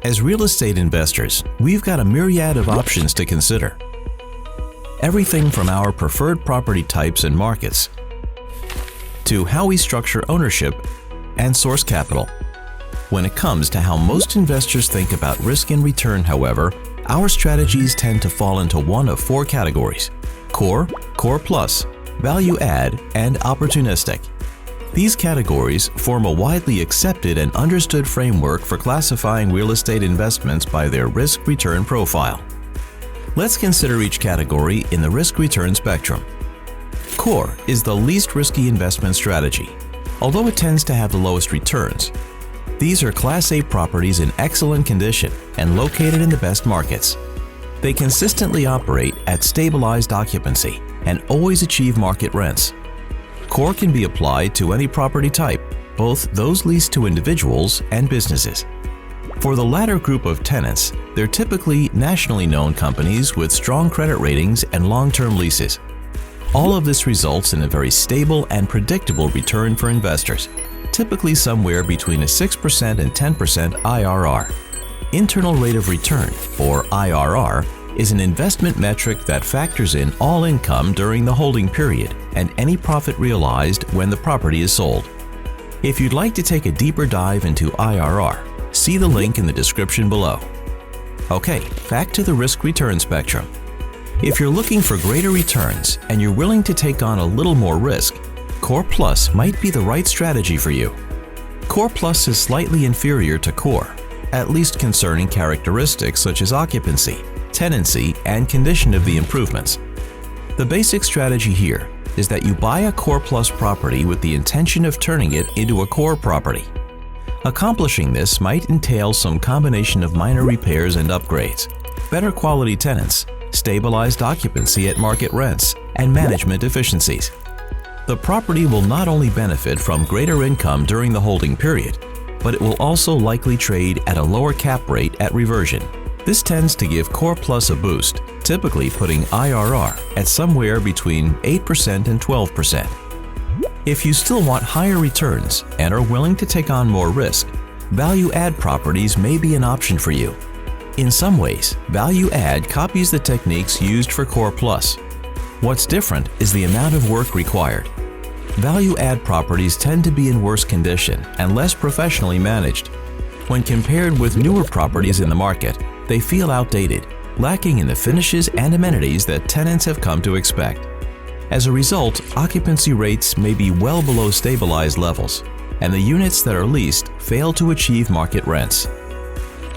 As real estate investors, we've got a myriad of options to consider. Everything from our preferred property types and markets to how we structure ownership and source capital. When it comes to how most investors think about risk and return, however, our strategies tend to fall into one of four categories: core, core plus, value add, and opportunistic. These categories form a widely accepted and understood framework for classifying real estate investments by their risk-return profile. Let's consider each category in the risk-return spectrum. Core is the least risky investment strategy, although it tends to have the lowest returns. These are Class A properties in excellent condition and located in the best markets. They consistently operate at stabilized occupancy and always achieve market rents. Core can be applied to any property type, both those leased to individuals and businesses. For the latter group of tenants, they're typically nationally known companies with strong credit ratings and long-term leases. All of this results in a very stable and predictable return for investors, typically somewhere between a 6% and 10% IRR. Internal rate of return, or IRR, is an investment metric that factors in all income during the holding period and any profit realized when the property is sold. If you'd like to take a deeper dive into IRR, see the link in the description below. Okay, back to the risk-return spectrum. If you're looking for greater returns and you're willing to take on a little more risk, Core Plus might be the right strategy for you. Core Plus is slightly inferior to Core, at least concerning characteristics such as occupancy, tenancy, and condition of the improvements. The basic strategy here is that you buy a Core Plus property with the intention of turning it into a Core property. Accomplishing this might entail some combination of minor repairs and upgrades, better quality tenants, stabilized occupancy at market rents, and management efficiencies. The property will not only benefit from greater income during the holding period, but it will also likely trade at a lower cap rate at reversion. This tends to give Core Plus a boost, typically putting IRR at somewhere between 8% and 12%. If you still want higher returns and are willing to take on more risk, value-add properties may be an option for you. In some ways, value-add copies the techniques used for Core Plus. What's different is the amount of work required. Value-add properties tend to be in worse condition and less professionally managed. When compared with newer properties in the market, they feel outdated, lacking in the finishes and amenities that tenants have come to expect. As a result, occupancy rates may be well below stabilized levels, and the units that are leased fail to achieve market rents.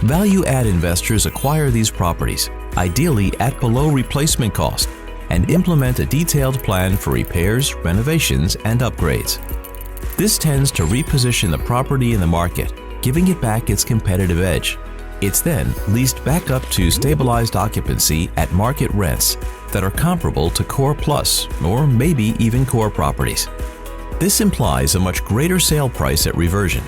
Value-add investors acquire these properties, ideally at below replacement cost, and implement a detailed plan for repairs, renovations, and upgrades. This tends to reposition the property in the market, giving it back its competitive edge. It's then leased back up to stabilized occupancy at market rents that are comparable to Core Plus or maybe even Core properties. This implies a much greater sale price at reversion.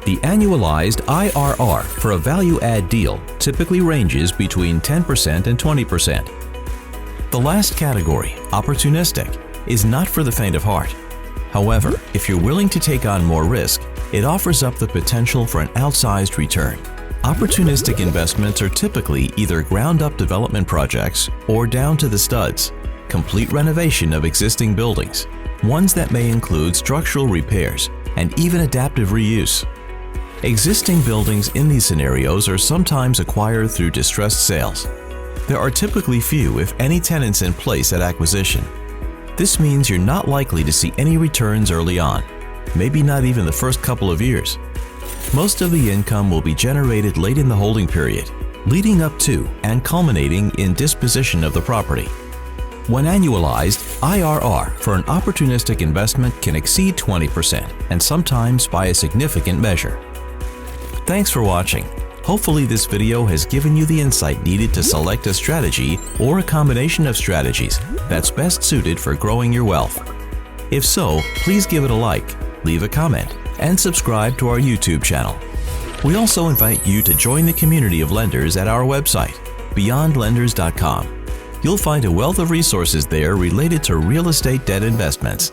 The annualized IRR for a value-add deal typically ranges between 10% and 20%. The last category, opportunistic, is not for the faint of heart. However, if you're willing to take on more risk, it offers up the potential for an outsized return. Opportunistic investments are typically either ground-up development projects or down to the studs, complete renovation of existing buildings, ones that may include structural repairs and even adaptive reuse. Existing buildings in these scenarios are sometimes acquired through distressed sales. There are typically few, if any, tenants in place at acquisition. This means you're not likely to see any returns early on, maybe not even the first couple of years. Most of the income will be generated late in the holding period, leading up to and culminating in disposition of the property. When annualized, IRR for an opportunistic investment can exceed 20% and sometimes by a significant measure. Thanks for watching. Hopefully this video has given you the insight needed to select a strategy or a combination of strategies that's best suited for growing your wealth. If so, please give it a like, leave a comment, and subscribe to our YouTube channel. We also invite you to join the community of lenders at our website, beyondlenders.com. You'll find a wealth of resources there related to real estate debt investments.